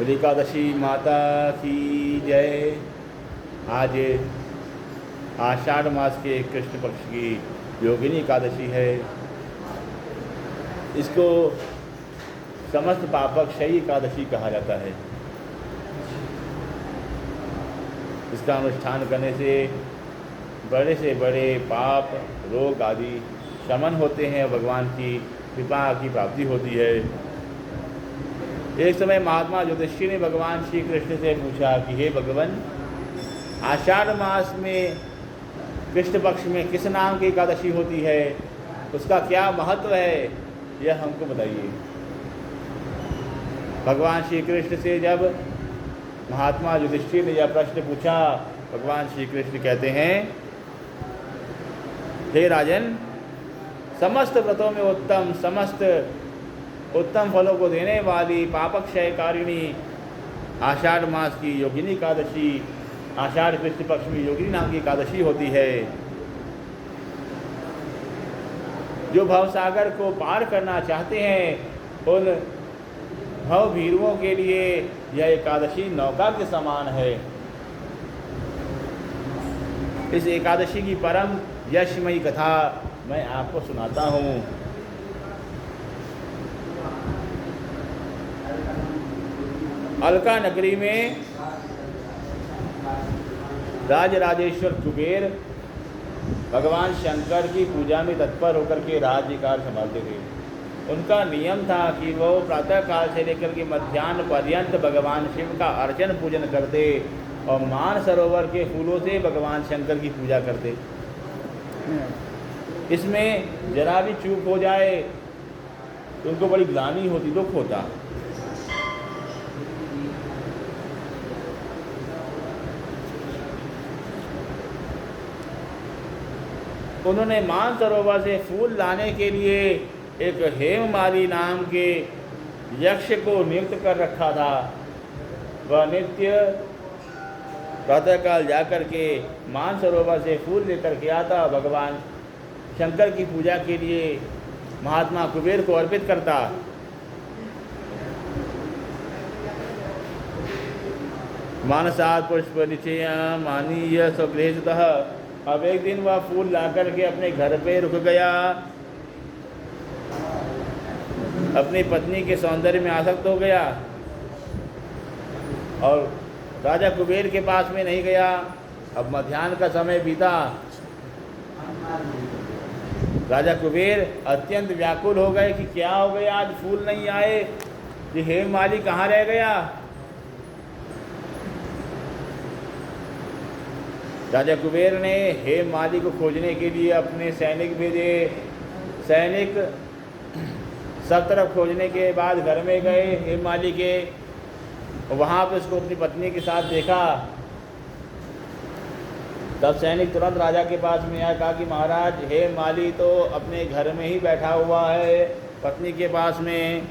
एकादशी माता की जय। आज आषाढ़ मास के कृष्ण पक्ष की योगिनी एकादशी है। इसको समस्त पापक्षयी एकादशी कहा जाता है। इसका अनुष्ठान करने से बड़े से बड़े पाप रोग आदि शमन होते हैं, भगवान की कृपा की प्राप्ति होती है। एक समय महात्मा युधिष्ठिर ने भगवान श्री कृष्ण से पूछा कि हे भगवान, आषाढ़ मास में कृष्ण पक्ष में किस नाम की एकादशी होती है, उसका क्या महत्व है, यह हमको बताइए। भगवान श्री कृष्ण से जब महात्मा युधिष्ठिर ने यह प्रश्न पूछा, भगवान श्री कृष्ण कहते हैं, हे राजन, समस्त व्रतों में उत्तम फलों को देने वाली पापक्षयकारिणी आषाढ़ मास की योगिनी एकादशी, आषाढ़ कृष्ण पक्ष में योगिनी नाम की एकादशी होती है। जो भवसागर को पार करना चाहते हैं, उन भवभीरुओं के लिए यह एकादशी नौका के समान है। इस एकादशी की परम यशमयी कथा मैं आपको सुनाता हूँ। अलका नगरी में राजराजेश्वर कुबेर भगवान शंकर की पूजा में तत्पर होकर के राज्य कार्य संभालते थे। उनका नियम था कि वो प्रातः काल से लेकर के मध्याह्न पर्यंत भगवान शिव का अर्चन पूजन करते और मान सरोवर के फूलों से भगवान शंकर की पूजा करते। इसमें जरा भी चूक हो जाए तो उनको बड़ी ग्लानि होती, दुख होता। उन्होंने मान सरोवर से फूल लाने के लिए एक हेममाली नाम के यक्ष को नियुक्त कर रखा था। वह नित्य प्रातःकाल जाकर के मान सरोवर से फूल लेकर के आता, भगवान शंकर की पूजा के लिए महात्मा कुबेर को अर्पित करता। मानसात् पुष्प निचय मानीय स्वगृहतः। अब एक दिन वह फूल लाकर के अपने घर पे रुक गया, अपनी पत्नी के सौंदर्य में आसक्त हो गया और राजा कुबेर के पास में नहीं गया। अब मध्याह्न का समय बीता। राजा कुबेर अत्यंत व्याकुल हो गए कि क्या हो गया, आज फूल नहीं आए, ये हेममाली कहाँ रह गया। राजा कुबेर ने हेममाली को खोजने के लिए अपने सैनिक भेजे। सैनिक सब तरफ खोजने के बाद घर में गए हेममाली के, वहाँ पर उसको अपनी पत्नी के साथ देखा। तब सैनिक तुरंत राजा के पास में आया, कहा कि महाराज, हेममाली तो अपने घर में ही बैठा हुआ है पत्नी के पास में।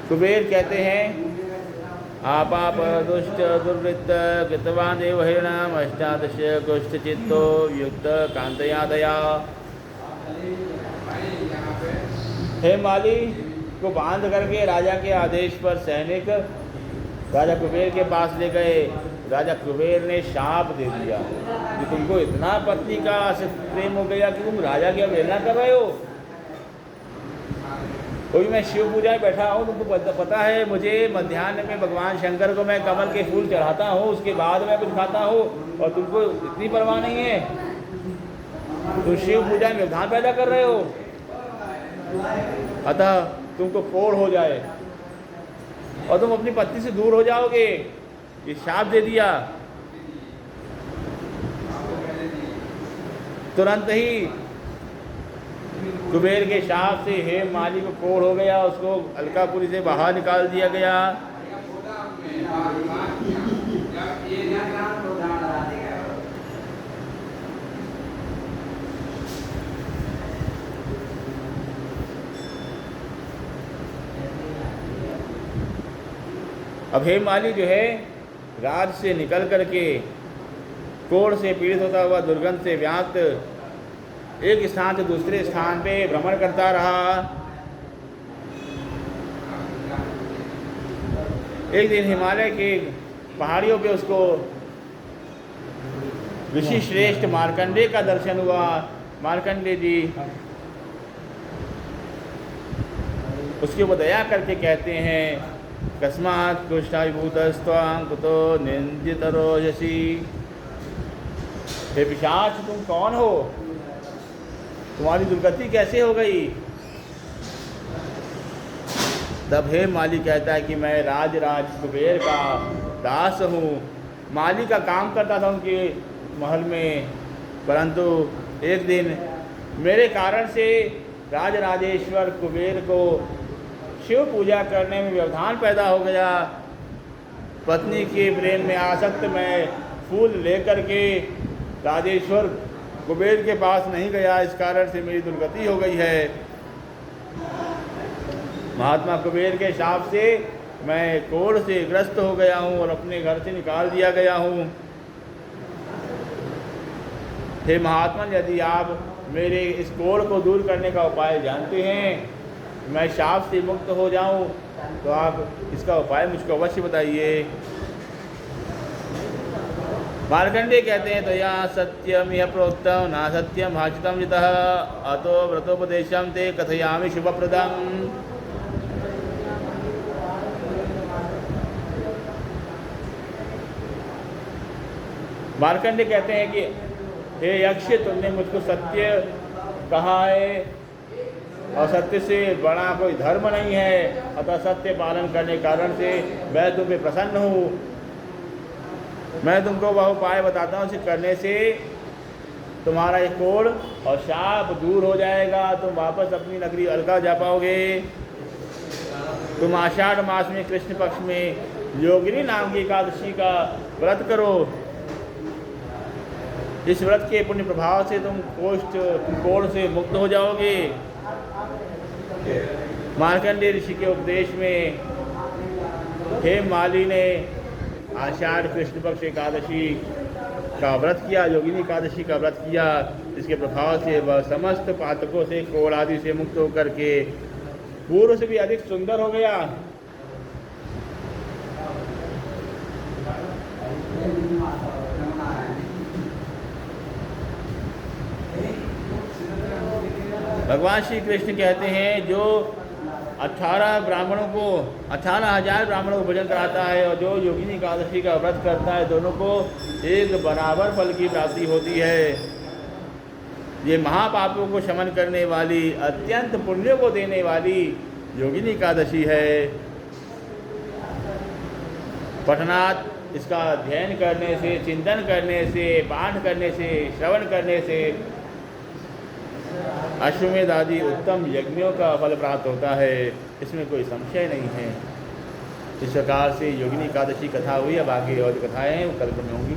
कुबेर कहते हैं, आपाप दुष्ट दुर्वृत्त कृतवान देव हेणाम अष्टादश कुष्ठ चित्तो युक्त कांतया दया। हेममाली को बांध करके राजा के आदेश पर सैनिक राजा कुबेर के पास ले गए। राजा कुबेर ने शाप दे दिया कि तुमको इतना पत्नी का प्रेम हो गया कि तुम राजा की अवहेलना कर रहे हो। कोई मैं शिव पूजा में बैठा हूँ, तुमको पता है मुझे मध्याह्न में भगवान शंकर को मैं कमल के फूल चढ़ाता हूँ, उसके बाद मैं कुछ खाता हूँ, और तुमको इतनी परवाह नहीं है। तुम शिव पूजा में व्यवधान पैदा कर रहे हो, अतः तुमको कोढ़ हो जाए और तुम अपनी पत्नी से दूर हो जाओगे। ये शाप दे दिया। तुरंत ही कुबेर के शाप से हेममाली को कोढ़ हो गया, उसको अलकापुरी से बाहर निकाल दिया गया। अब हेममाली जो है राज से निकल करके कोढ़ से पीड़ित होता हुआ, दुर्गंध से व्याप्त एक स्थान से दूसरे स्थान पे भ्रमण करता रहा। एक दिन हिमालय के पहाड़ियों पे उसको ऋषि श्रेष्ठ मार्कंडेय का दर्शन हुआ। मार्कंडेय जी उसके ऊपर दया करके कहते हैं, कस्मात् कुष्ठाभिभूतस्त्वां कुतो निंदितरोषसि। हे पिशाच, तुम कौन हो? तुम्हारी दुर्गति कैसे हो गई? तब हे माली कहता है कि मैं राज कुबेर का दास हूँ। माली का काम करता था उनके महल में, परंतु एक दिन मेरे कारण से राजराजेश्वर कुबेर को शिव पूजा करने में व्यवधान पैदा हो गया। पत्नी के प्रेम में आसक्त मैं फूल लेकर के राजेश्वर कुबेर के पास नहीं गया, इस कारण से मेरी दुर्गति हो गई है। महात्मा कुबेर के शाप से मैं कोढ़ से ग्रस्त हो गया हूँ और अपने घर से निकाल दिया गया हूँ। हे महात्मा, यदि आप मेरे इस कोढ़ को दूर करने का उपाय जानते हैं, मैं शाप से मुक्त हो जाऊं, तो आप इसका उपाय मुझको अवश्य बताइए। मार्कंडेय कहते हैं, तो या सत्यम यह प्रोक्तम ना सत्यम भाषितम जितः अतो व्रतोपदेशम ते कथयामि शुभप्रदम। मार्कंडेय कहते हैं कि हे यक्ष, तुमने मुझको सत्य कहा है और सत्य से बड़ा कोई धर्म नहीं है, अतः सत्य पालन करने के कारण से मैं तुम पे प्रसन्न हूँ। मैं तुमको वह उपाय बताता हूँ, उसे करने से तुम्हारा एक कोढ़ और शाप दूर हो जाएगा। तुम वापस अपनी नगरी अलका जा पाओगे। तुम आषाढ़ मास में कृष्ण पक्ष में योगिनी नाम की एकादशी का व्रत करो। इस व्रत के पुण्य प्रभाव से तुम कोढ़ से मुक्त हो जाओगे। मार्कंडेय ऋषि के उपदेश में हे माली ने आषाढ़ कृष्ण पक्ष एकादशी का व्रत किया, योगिनी एकादशी का व्रत किया। इसके प्रभाव से वह समस्त पातकों से, कोढ़ आदि से मुक्त होकर के पूर्व से भी अधिक सुंदर हो गया। भगवान श्री कृष्ण कहते हैं, जो 18,000 ब्राह्मणों को भोजन कराता है और जो योगिनी एकादशी का व्रत करता है, दोनों को एक बराबर फल की प्राप्ति होती है। ये महापापों को शमन करने वाली, अत्यंत पुण्य को देने वाली योगिनी एकादशी है। पठनात्, इसका अध्ययन करने से, चिंतन करने से, पाठ करने से, श्रवण करने से अश्वमेध आदि उत्तम यज्ञों का फल प्राप्त होता है, इसमें कोई संशय नहीं है। इस प्रकार से योगिनी एकादशी कथा हुई। अब आगे और कथाएं हैं वो कल में होंगी।